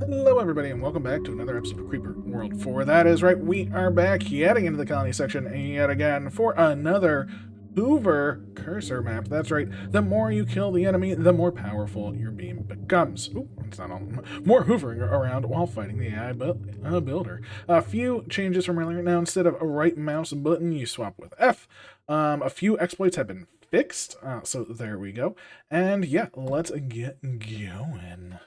Hello everybody and welcome back to another episode of Creeper World 4. That is right, we are back heading into the colony section yet again for another Hoover cursor map. That's right, the more you kill the enemy, the more powerful your beam becomes. Ooh, it's not all. More hoovering around while fighting the AI builder. A few changes from earlier. Now, instead of a right mouse button, you swap with F. A few exploits have been fixed, so there we go. And yeah, let's get going.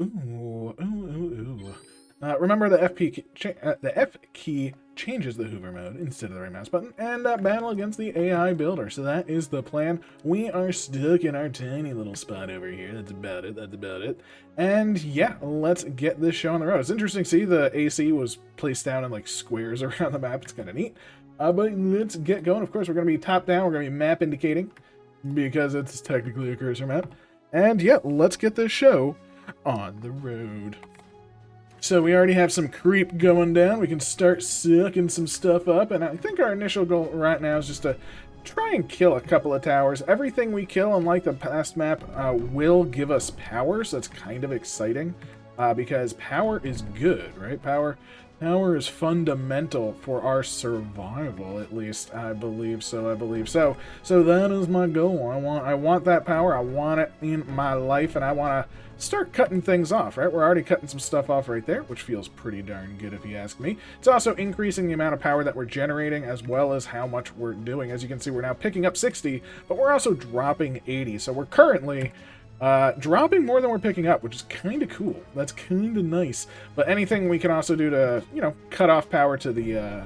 Ooh, ooh, ooh, ooh. Remember the F key changes the Hoover mode instead of the right mouse button, and battle against the AI builder. So that is the plan. We are stuck in our tiny little spot over here. That's about it. That's about it. And yeah, let's get this show on the road. It's interesting to see the AC was placed down in like squares around the map. It's kind of neat. But let's get going. Of course, we're going to be top down. We're going to be map indicating because it's technically a cursor map. And yeah, let's get this show on the road. So we already have some creep going down. We can start sucking some stuff up, and I think our initial goal right now is just to try and kill a couple of towers. Everything we kill, unlike the past map, will give us power, so that's kind of exciting, because power is good, right? Power is fundamental for our survival, at least. I believe so. So that is my goal. I want that power. I want it in my life, and I want to start cutting things off, right? We're already cutting some stuff off right there, which feels pretty darn good if you ask me. It's also increasing the amount of power that we're generating as well as how much we're doing. As you can see, we're now picking up 60, but we're also dropping 80. So we're currently dropping more than we're picking up, which is kind of cool. That's kind of nice. But anything we can also do to, cut off power to the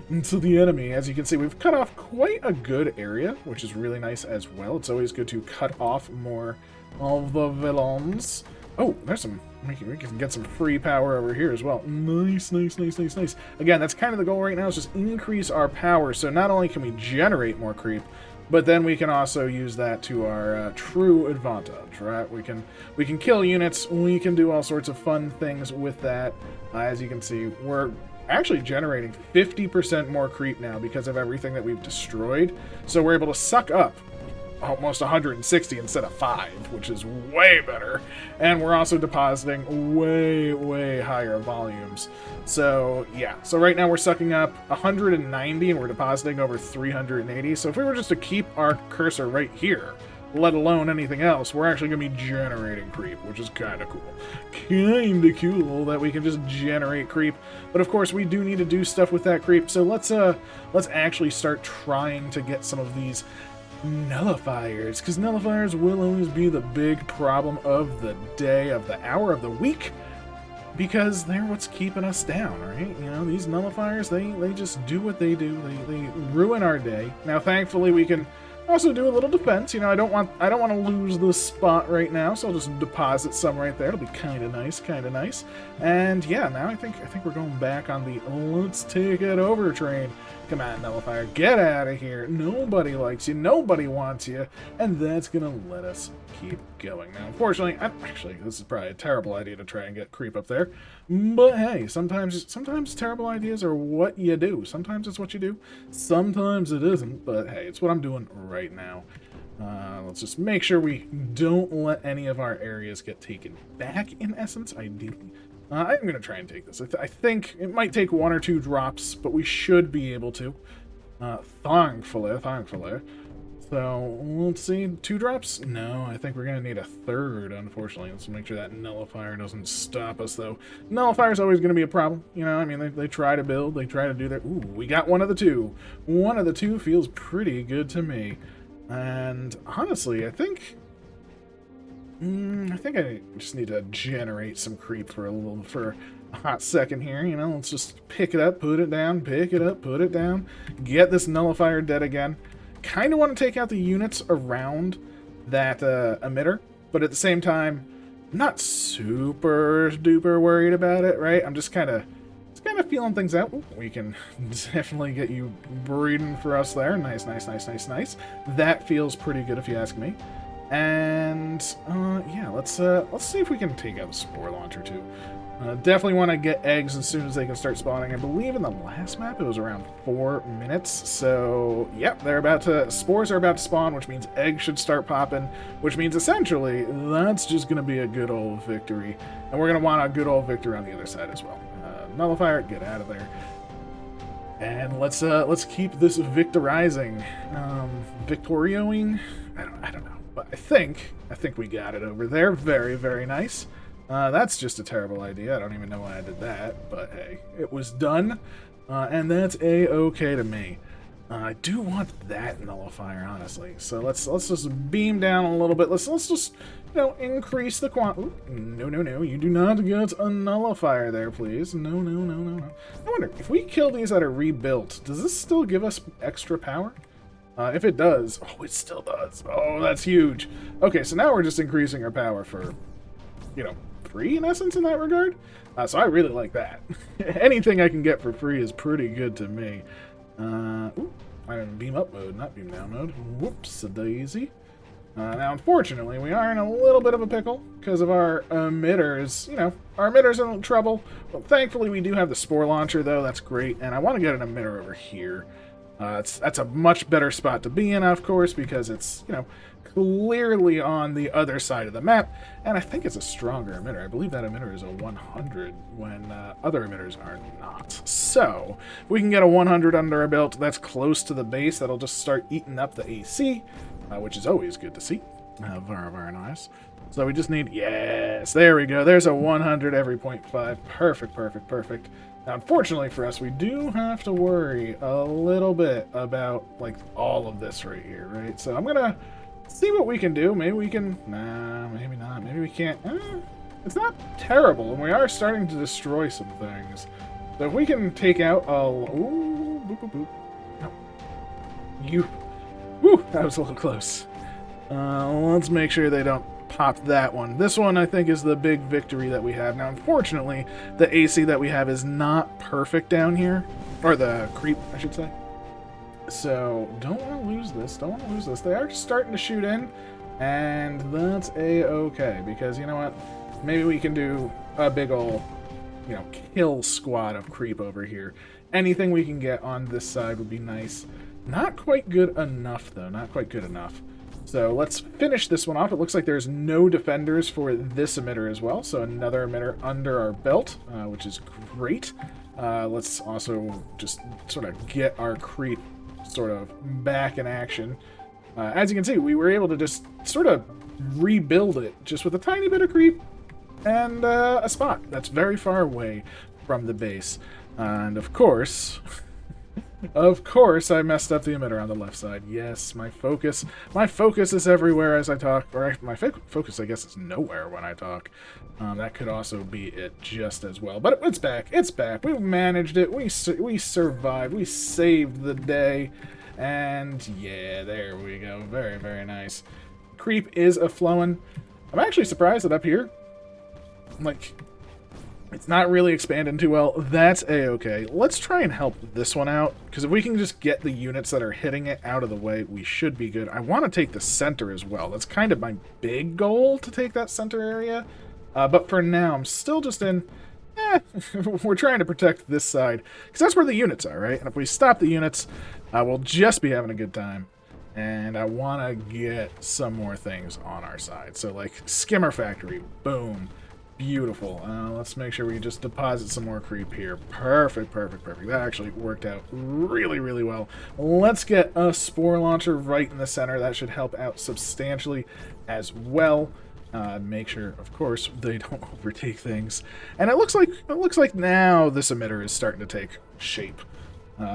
enemy. As you can see, we've cut off quite a good area, which is really nice as well. It's always good to cut off more of the villains. Oh, there's some. We can get some free power over here as well. Nice. Again, that's kind of the goal right now, is just increase our power. So not only can we generate more creep, but then we can also use that to our true advantage, right? We can kill units. We can do all sorts of fun things with that. As you can see, we're actually generating 50% more creep now because of everything that we've destroyed. So we're able to suck up almost 160 instead of 5, which is way better. And we're also depositing way higher volumes. So yeah, so right now we're sucking up 190 and we're depositing over 380. So if we were just to keep our cursor right here, let alone anything else, we're actually going to be generating creep, which is kind of cool. Kind of cool that we can just generate creep. But of course, we do need to do stuff with that creep. So let's actually start trying to get some of these nullifiers, because nullifiers will always be the big problem of the day, of the hour, of the week, because they're what's keeping us down, right? These nullifiers, they just do what they do. They ruin our day. Now, thankfully, we can also do a little defense. I don't want to lose this spot right now, so I'll just deposit some right there. It'll be kind of nice. And yeah, now I think we're going back on the let's take it over train. Come on, nullifier, get out of here. Nobody likes you, nobody wants you, and that's gonna let us keep going. Now, unfortunately, actually, this is probably a terrible idea to try and get creep up there, but hey, sometimes terrible ideas are what you do. Sometimes it's what you do, sometimes it isn't, but hey, it's what I'm doing right now. Let's just make sure we don't let any of our areas get taken back, in essence, ideally. I'm going to try and take this. I think it might take 1 or 2 drops, but we should be able to. Thankfully. So, let's see. 2 drops? No, I think we're going to need a 3rd, unfortunately. Let's make sure that nullifier doesn't stop us, though. Nullifier's always going to be a problem. They try to build, they try to do their... Ooh, we got one of the 2. One of the 2 feels pretty good to me. And, honestly, I think I just need to generate some creep for a hot second here. Let's just pick it up, put it down, pick it up, put it down. Get this nullifier dead again. Kind of want to take out the units around that emitter, but at the same time, I'm not super duper worried about it, right? I'm just kind of feeling things out. Ooh, we can definitely get you breeding for us there. Nice. That feels pretty good if you ask me. And yeah, let's see if we can take out the spore launcher too. Definitely want to get eggs as soon as they can start spawning. I believe in the last map it was around 4 minutes. So yep, spores are about to spawn, which means eggs should start popping, which means essentially that's just going to be a good old victory. And we're going to want a good old victory on the other side as well. Nullifier, get out of there. And let's keep this victorizing, victorioing. I don't know, but I think we got it over there. Very, very nice. That's just a terrible idea. I don't even know why I did that, but hey, it was done, and that's a-okay to me. I do want that nullifier, honestly. So let's just beam down a little bit. Let's just increase the No, you do not get a nullifier there, please. No. I wonder if we kill these that are rebuilt, does this still give us extra power? If it does, it still does. Oh, that's huge. Okay, so now we're just increasing our power for, free in essence in that regard. So I really like that. Anything I can get for free is pretty good to me. I'm in beam up mode, not beam down mode. Whoops-a-daisy. Now, unfortunately, we are in a little bit of a pickle because of our emitters. Our emitters are in trouble. Well, thankfully, we do have the spore launcher, though. That's great. And I want to get an emitter over here. That's a much better spot to be in, of course, because it's, clearly on the other side of the map. And I think it's a stronger emitter. I believe that emitter is a 100 when other emitters are not. So, if we can get a 100 under our belt, that's close to the base. That'll just start eating up the AC, which is always good to see. Very, very nice. So we just need, yes, there we go. There's a 100 every 0.5. Perfect. Now, unfortunately for us, we do have to worry a little bit about, all of this right here, right? So I'm going to see what we can do. Maybe we can, nah, maybe not. Maybe we can't. It's not terrible, and we are starting to destroy some things. So if we can take out ooh, boop, boop, boop. No. Woo, that was a little close. Let's make sure they don't pop that one. This one, I think, is the big victory that we have. Now, unfortunately, the AC that we have is not perfect down here. Or the creep, I should say. So, don't want to lose this. They are starting to shoot in, and that's a-okay, because you know what? Maybe we can do a big ol', kill squad of creep over here. Anything we can get on this side would be nice. Not quite good enough, though. Not quite good enough. So let's finish this one off. It looks like there's no defenders for this emitter as well. So another emitter under our belt, which is great. Let's also just sort of get our creep sort of back in action. As you can see, we were able to just sort of rebuild it just with a tiny bit of creep and a spot that's very far away from the base. And of course... Of course, I messed up the emitter on the left side. Yes, my focus is everywhere as I talk. Or my focus, I guess, is nowhere when I talk. That could also be it just as well. But it's back. It's back. We managed it. We survived. We saved the day. And yeah, there we go. Very, very nice. Creep is a-flowing. I'm actually surprised that up here, it's not really expanding too well. That's a-okay. Let's try and help this one out, because if we can just get the units that are hitting it out of the way, we should be good. I want to take the center as well. That's kind of my big goal, to take that center area. But for now, I'm still just in... we're trying to protect this side, because that's where the units are, right? And if we stop the units, we'll just be having a good time. And I want to get some more things on our side. So, Skimmer Factory, boom. Beautiful. Let's make sure we just deposit some more creep here. Perfect. That actually worked out really, really well. Let's get a spore launcher right in the center. That should help out substantially as well. Make sure, of course, they don't overtake things. And it looks like now this emitter is starting to take shape.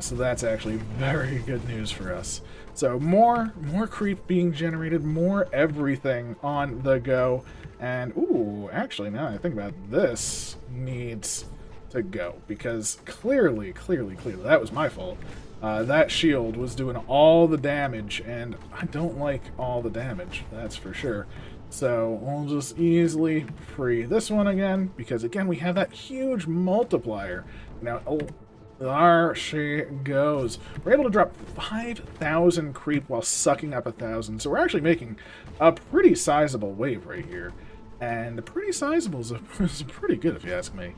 So that's actually very good news for us. So more creep being generated, more everything on the go. And, ooh, actually, now that I think about it, this needs to go. Because clearly, that was my fault. That shield was doing all the damage, and I don't like all the damage, that's for sure. So we'll just easily free this one again, because, again, we have that huge multiplier. Now, there she goes. We're able to drop 5,000 creep while sucking up 1,000. So we're actually making a pretty sizable wave right here. And pretty sizable is pretty good if you ask me.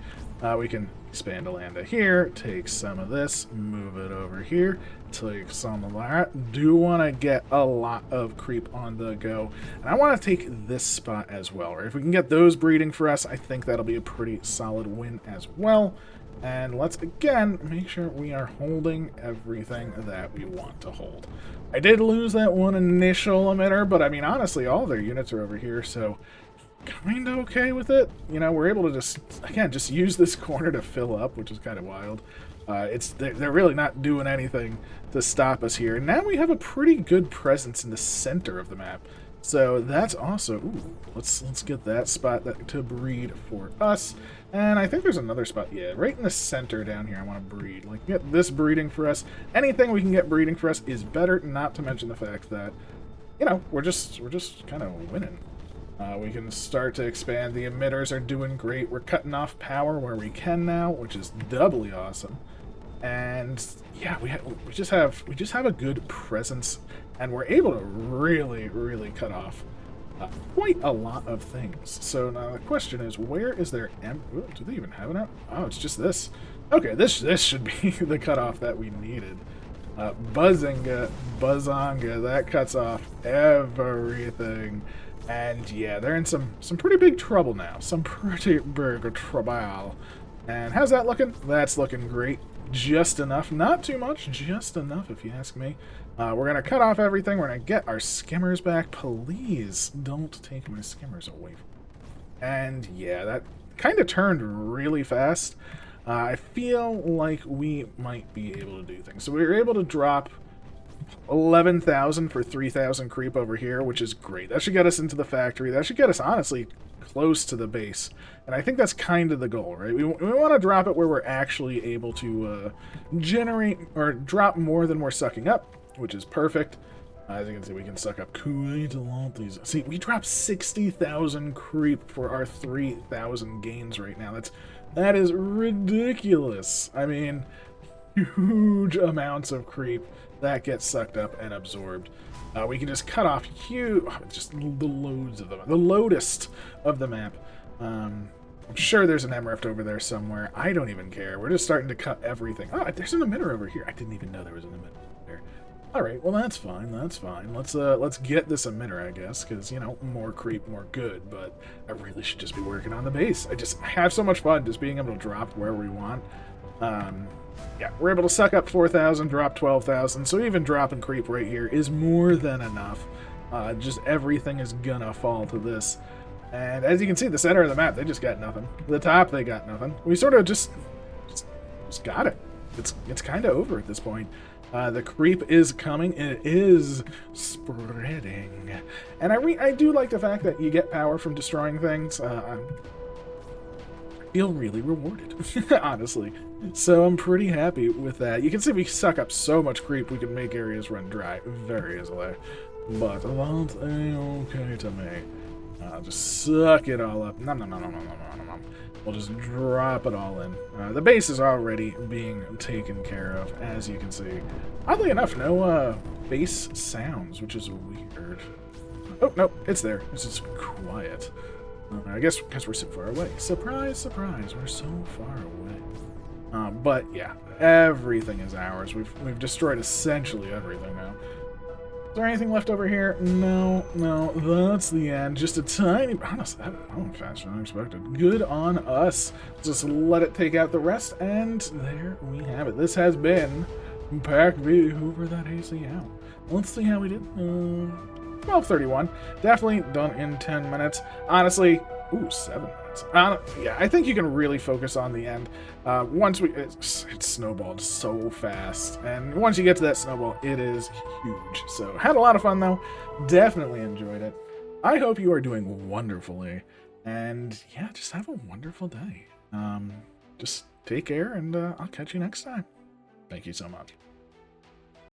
We can expand a landa here, take some of this, move it over here, take some of that. Do want to get a lot of creep on the go. And I want to take this spot as well. Right? If we can get those breeding for us, I think that'll be a pretty solid win as well. And let's, again, make sure we are holding everything that we want to hold. I did lose that one initial emitter, but I mean, honestly, all their units are over here, so kind of okay with it. You know, we're able to just, again, just use this corner to fill up, which is kind of wild. They're really not doing anything to stop us here. And now we have a pretty good presence in the center of the map. So that's also, ooh, let's get that spot to breed for us. And I think there's another spot, yeah, right in the center down here I want to breed. Like, get this breeding for us. Anything we can get breeding for us is better, not to mention the fact that, you know, we're just kind of winning. We can start to expand. The emitters are doing great. We're cutting off power where we can now, which is doubly awesome. And yeah, we just have a good presence, and we're able to really cut off quite a lot of things. So now the question is, where is their do they even have it out? Oh, it's just this. Okay, this should be the cutoff that we needed. Buzzonga, that cuts off everything. And yeah, they're in some pretty big trouble now. Some pretty big trouble. And how's that looking? That's looking great. Just enough. Not too much. Just enough, if you ask me. We're going to cut off everything. We're going to get our skimmers back. Please don't take my skimmers away from me. And yeah, that kind of turned really fast. I feel like we might be able to do things. So we were able to drop 11,000 for 3,000 creep over here, which is great. That should get us into the factory. That should get us, honestly, close to the base. And I think that's kind of the goal, right? We want to drop it where we're actually able to generate or drop more than we're sucking up, which is perfect. As you can see, we can suck up quite a lot of these. See, we dropped 60,000 creep for our 3,000 gains right now. That is ridiculous. I mean, huge amounts of creep that gets sucked up and absorbed. We can just cut off just the loads of them. The loadest of the map. I'm sure there's an Emrift over there somewhere. I don't even care. We're just starting to cut everything. Oh, there's an emitter over here. I didn't even know there was an emitter there. All right, well, that's fine. That's fine. Let's get this emitter, I guess, because, you know, more creep, more good. But I really should just be working on the base. I have so much fun just being able to drop where we want. Yeah, we're able to suck up 4,000, drop 12,000, so even dropping creep right here is more than enough. Just everything is gonna fall to this. And as you can see, the center of the map, they just got nothing. The top, they got nothing. We sort of just got it. It's kind of over at this point. The creep is coming. It is spreading. And I do like the fact that you get power from destroying things. I feel really rewarded, honestly. So I'm pretty happy with that. You can see we suck up so much creep, we can make areas run dry very easily. But that's okay to me. I'll just suck it all up. Nom. We'll just drop it all in. The base is already being taken care of, as you can see. Oddly enough, no base sounds, which is weird. Oh, no, it's there. It's just quiet. I guess because we're so far away. Surprise, surprise, we're so far away. But yeah, everything is ours. We've destroyed essentially everything now. Is there anything left over here? No, that's the end. Just a tiny... Honestly, that went faster than I expected. Good on us. Just let it take out the rest, and there we have it. This has been PACV Hoover that AC out. Let's see how we did. 12:31. Definitely done in 10 minutes. Honestly, ooh, 7 minutes. Yeah, I think you can really focus on the end. Once it snowballed so fast, and once you get to that snowball, it is huge. So, had a lot of fun though. Definitely enjoyed it. I hope you are doing wonderfully, and yeah, just have a wonderful day. Just take care, and I'll catch you next time. Thank you so much.